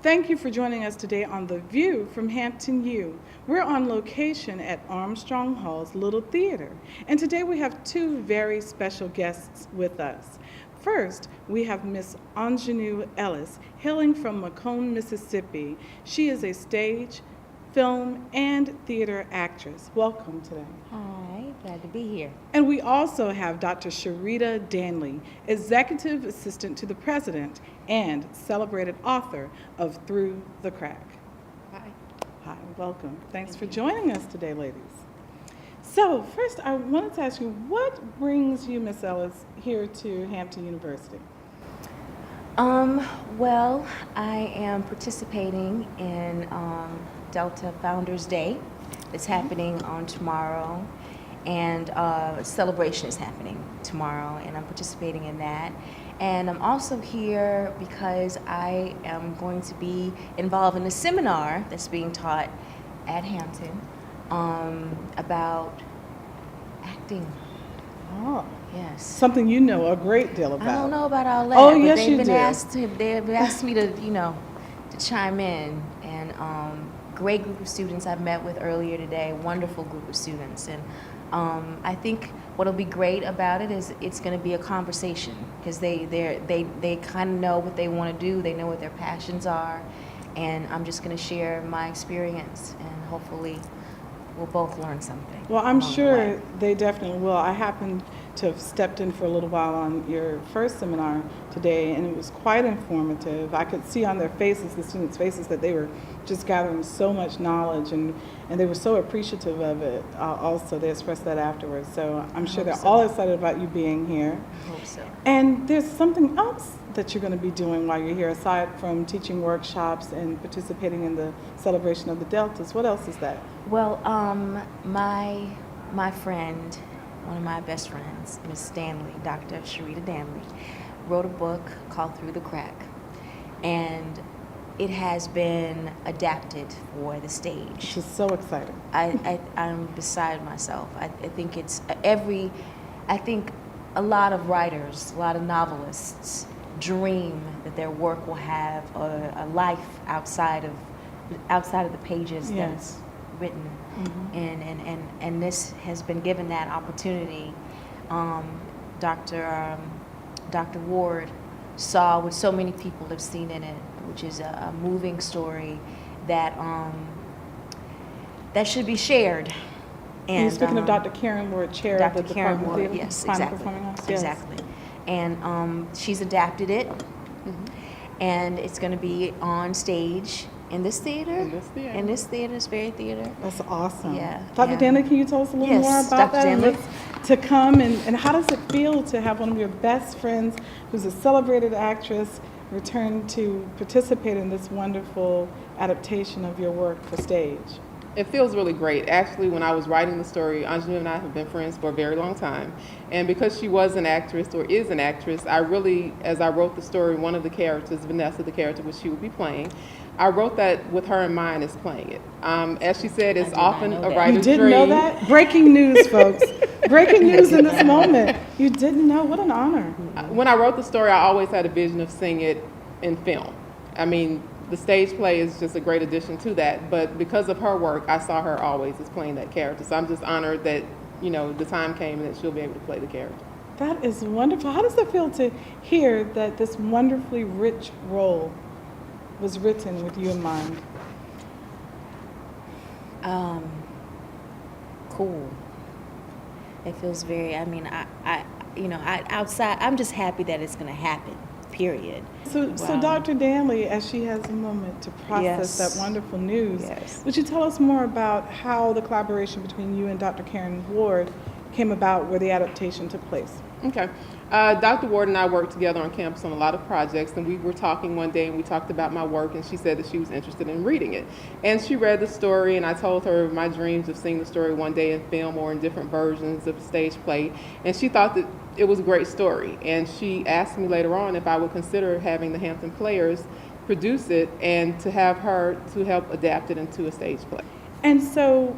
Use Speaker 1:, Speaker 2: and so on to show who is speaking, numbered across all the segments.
Speaker 1: Thank you for joining us today on The View from Hampton U. We're on location at Armstrong Hall's Little Theater, and today we have two very special guests with us. First, we have Miss Anjanou Ellis, hailing from Macomb, Mississippi. She is a stage, film, and theater actress. Welcome today.
Speaker 2: Hi, glad to be here.
Speaker 1: And we also have Dr. Sharita Danley, Executive Assistant to the President and celebrated author of Through the Crack.
Speaker 2: Hi.
Speaker 1: Hi, welcome. Thanks for joining us today, ladies. So first, I wanted to ask you, what brings you, Miss Ellis, here to Hampton University?
Speaker 2: Well, I am participating in Delta Founders Day. It's happening on tomorrow, and a celebration is happening tomorrow, and I'm participating in that. And I'm also here because I am going to be involved in a seminar that's being taught at Hampton about acting.
Speaker 1: Oh,
Speaker 2: Yes.
Speaker 1: something you know a great deal about.
Speaker 2: I don't know about all that.
Speaker 1: Oh,
Speaker 2: but
Speaker 1: yes,
Speaker 2: they've
Speaker 1: you
Speaker 2: been
Speaker 1: do.
Speaker 2: They've asked me to, to chime in. And great group of students I've met with earlier today. Wonderful group of students. And I think what'll be great about it is it's going to be a conversation because they kind of know what they want to do. They know what their passions are, and I'm just going to share my experience, and hopefully we'll both learn something.
Speaker 1: Well, I'm
Speaker 2: along the
Speaker 1: sure
Speaker 2: way.
Speaker 1: they definitely will. I happened to have stepped in for a little while on your first seminar today, and it was quite informative. I could see on their faces, the students' faces, that they were just gathering so much knowledge, and they were so appreciative of it. Also, they expressed that afterwards. So I'm sure they're all excited about you being here.
Speaker 2: I hope so.
Speaker 1: And there's something else that you're going to be doing while you're here, aside from teaching workshops and participating in the celebration of the Deltas. What else is that?
Speaker 2: Well, my friend, one of my best friends, Miss Danley, Dr. Sharita Danley, wrote a book called Through the Crack, and it has been adapted for the stage.
Speaker 1: She's so excited.
Speaker 2: I'm beside myself. I think I think a lot of writers, a lot of novelists dream that their work will have a life outside of the pages
Speaker 1: Yes.
Speaker 2: that's written.
Speaker 1: Mm-hmm.
Speaker 2: And this has been given that opportunity. Dr. Ward saw what so many people have seen in it, which is a moving story that that should be shared.
Speaker 1: And you're speaking of Dr. Karen Ward, chair of the
Speaker 2: Dr. Karen
Speaker 1: Department of
Speaker 2: Ward,
Speaker 1: Theater,
Speaker 2: yes,
Speaker 1: Fine
Speaker 2: exactly.
Speaker 1: Performing Arts? Yes.
Speaker 2: Exactly. And she's adapted it, and it's going to be on stage in this theater. In this theater, this very theater.
Speaker 1: That's awesome.
Speaker 2: Yeah,
Speaker 1: Dr.
Speaker 2: yeah.
Speaker 1: Danley, can you tell us a little
Speaker 2: Yes,
Speaker 1: more about
Speaker 2: Dr.
Speaker 1: that?
Speaker 2: Danley.
Speaker 1: To come and how does it feel to have one of your best friends, who's a celebrated actress, return to participate in this wonderful adaptation of your work for stage?
Speaker 3: It feels really great. Actually, when I was writing the story, Anjanou and I have been friends for a very long time. And because she was an actress, or is an actress, I really, as I wrote the story, one of the characters, Vanessa, the character which she would be playing, I wrote that with her in mind as playing it. As she said, it's
Speaker 2: did not
Speaker 3: often
Speaker 2: know
Speaker 3: a
Speaker 2: that.
Speaker 3: writer's
Speaker 1: You
Speaker 3: dream.
Speaker 1: didn't know that? Breaking news, folks. Breaking news in this moment. You didn't know? What an honor.
Speaker 3: When I wrote the story, I always had a vision of seeing it in film. I mean, the stage play is just a great addition to that, but because of her work, I saw her always as playing that character. So I'm just honored that, the time came and that she'll be able to play the character.
Speaker 1: That is wonderful. How does it feel to hear that this wonderfully rich role was written with you in mind?
Speaker 2: Cool. It feels very. I mean, outside. I'm just happy that it's going to happen. Period.
Speaker 1: So
Speaker 2: Wow.
Speaker 1: Dr. Danley, as she has a moment to process
Speaker 2: Yes.
Speaker 1: that wonderful news,
Speaker 2: Yes.
Speaker 1: would you tell us more about how the collaboration between you and Dr. Karen Ward came about where the adaptation took place?
Speaker 3: Okay. Dr. Ward and I worked together on campus on a lot of projects, and we were talking one day and we talked about my work, and she said that she was interested in reading it. And she read the story, and I told her my dreams of seeing the story one day in film or in different versions of the stage play, and she thought that it was a great story. And she asked me later on if I would consider having the Hampton Players produce it and to have her to help adapt it into a stage play.
Speaker 1: And so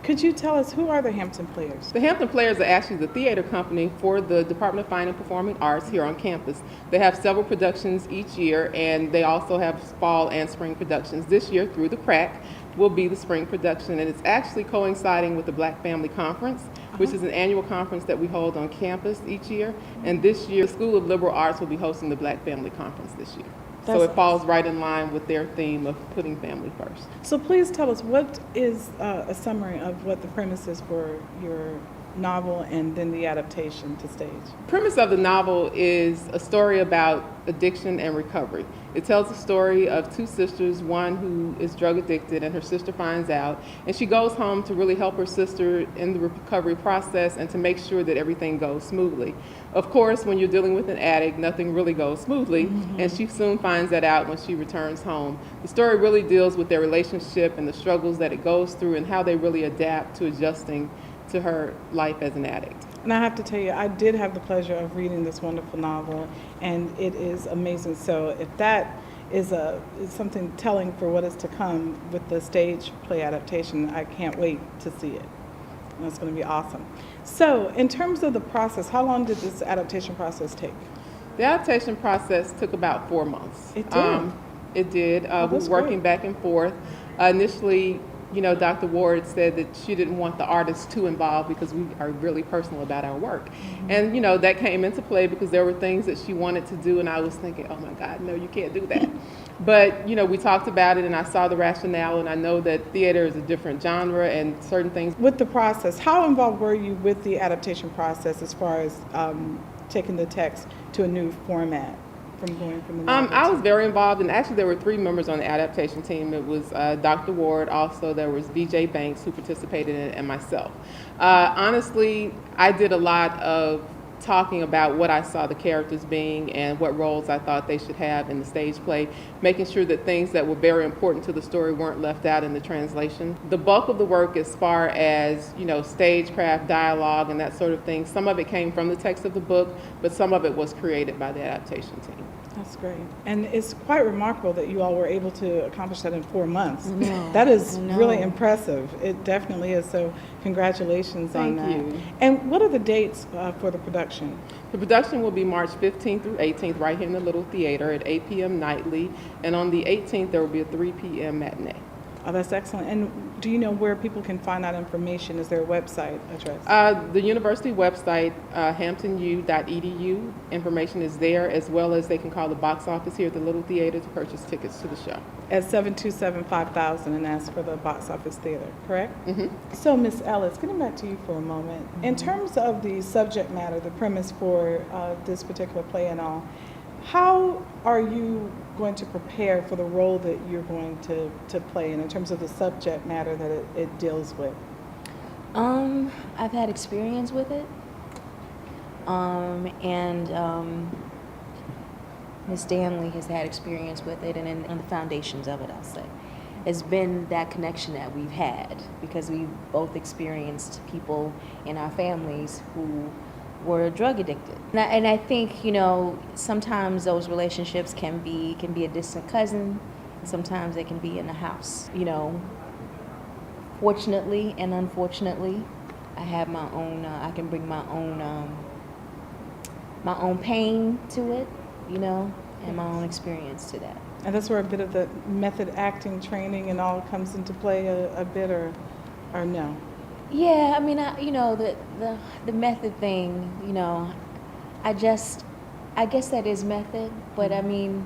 Speaker 1: Could you tell us who are the Hampton Players?
Speaker 3: The Hampton Players are actually the theater company for the Department of Fine and Performing Arts here on campus. They have several productions each year, and they also have fall and spring productions. This year, Through the Crack, will be the spring production, and it's actually coinciding with the Black Family Conference, which is an annual conference that we hold on campus each year. And this year, the School of Liberal Arts will be hosting the Black Family Conference this year. So it falls right in line with their theme of putting family first.
Speaker 1: So please tell us, what is a summary of what the premise is for your novel and then the adaptation to stage?
Speaker 3: The premise of the novel is a story about addiction and recovery. It tells the story of two sisters, one who is drug addicted and her sister finds out, and she goes home to really help her sister in the recovery process and to make sure that everything goes smoothly. Of course, when you're dealing with an addict, nothing really goes smoothly, and she soon finds that out when she returns home. The story really deals with their relationship and the struggles that it goes through and how they really adapt to adjusting to her life as an addict.
Speaker 1: And I have to tell you, I did have the pleasure of reading this wonderful novel, and it is amazing. So if that is something telling for what is to come with the stage play adaptation, I can't wait to see it. That's going to be awesome. So in terms of the process, how long did this adaptation process take?
Speaker 3: The adaptation process took about 4 months.
Speaker 1: It did?
Speaker 3: It did. We were
Speaker 1: that's
Speaker 3: working
Speaker 1: great.
Speaker 3: back and forth. Initially, Dr. Ward said that she didn't want the artists too involved because we are really personal about our work. And, that came into play because there were things that she wanted to do, and I was thinking, oh my God, no, you can't do that. But, we talked about it, and I saw the rationale, and I know that theater is a different genre and certain things.
Speaker 1: With the process, how involved were you with the adaptation process as far as taking the text to a new format? From going from the novel
Speaker 3: I was very involved, and actually there were 3 members on the adaptation team. It was Dr. Ward, also there was VJ Banks who participated in it, and myself. Honestly, I did a lot of talking about what I saw the characters being and what roles I thought they should have in the stage play, making sure that things that were very important to the story weren't left out in the translation. The bulk of the work as far as, stagecraft, dialogue, and that sort of thing, some of it came from the text of the book, but some of it was created by the adaptation team.
Speaker 1: That's great. And it's quite remarkable that you all were able to accomplish that in 4 months.
Speaker 2: I know.
Speaker 1: That is
Speaker 2: I know.
Speaker 1: really impressive. It definitely is. So congratulations on that.
Speaker 3: Thank you.
Speaker 1: And what are the dates for the production?
Speaker 3: The production will be March 15th through 18th right here in the Little Theater at 8 p.m. nightly, and on the 18th there will be a 3 p.m. matinee.
Speaker 1: Oh, that's excellent. And do you know where people can find out information? Is there a website address?
Speaker 3: The university website, hamptonu.edu, information is there, as well as they can call the box office here at the Little Theater to purchase tickets to the show.
Speaker 1: At 727-5000 and ask for the box office theater, correct?
Speaker 3: Mm-hmm.
Speaker 1: So, Ms. Ellis, getting back to you for a moment. In terms of the subject matter, the premise for this particular play and all, how are you going to prepare for the role that you're going to play in terms of the subject matter that it deals with?
Speaker 2: I've had experience with it, and Ms. Danley has had experience with it, and in the foundations of it, I'll say. It's been that connection that we've had because we've both experienced people in our families who were drug addicted. And I think, sometimes those relationships can be a distant cousin. Sometimes they can be in the house. Fortunately and unfortunately, I have my own, I can bring my own pain to it, and my own experience to that.
Speaker 1: And that's where a bit of the method acting training and all comes into play a bit, or no?
Speaker 2: Yeah, I mean, the method thing, I guess that is method, but I mean,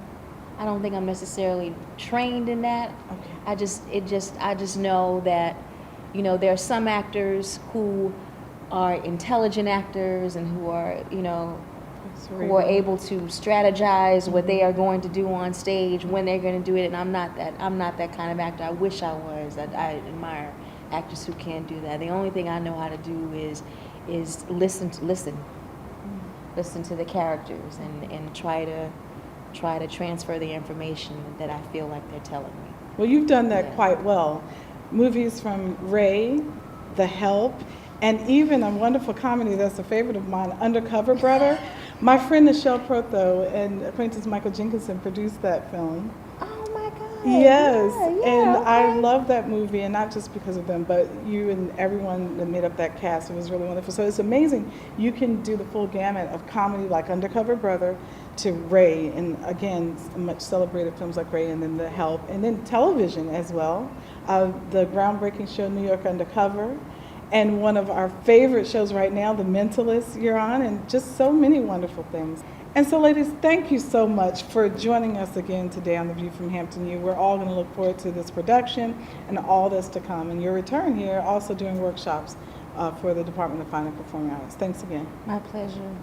Speaker 2: I don't think I'm necessarily trained in that.
Speaker 1: Okay.
Speaker 2: I just know that, there are some actors who are intelligent actors and who are, who are able to strategize what they are going to do on stage, when they're going to do it, and I'm not that kind of actor. I wish I was. I admire actors who can do that. The only thing I know how to do is listen to the characters and try to transfer the information that I feel like they're telling me.
Speaker 1: Well, you've done that
Speaker 2: Yeah.
Speaker 1: quite well. Movies from Ray, The Help, and even a wonderful comedy that's a favorite of mine, Undercover Brother. My friend Nichelle Protho and acquaintance Michael Jenkinson produced that film.
Speaker 2: Oh my
Speaker 1: Yes, and
Speaker 2: yeah,
Speaker 1: I
Speaker 2: okay.
Speaker 1: love that movie, and not just because of them, but you and everyone that made up that cast. It was really wonderful. So it's amazing. You can do the full gamut of comedy like Undercover Brother to Ray, and again, much celebrated films like Ray, and then The Help, and then television as well. The groundbreaking show New York Undercover, and one of our favorite shows right now, The Mentalist, you're on, and just so many wonderful things. And so, ladies, thank you so much for joining us again today on The View from Hampton U. We're all going to look forward to this production and all that's to come, and your return here, also doing workshops for the Department of Fine and Performing Arts. Thanks again.
Speaker 2: My pleasure.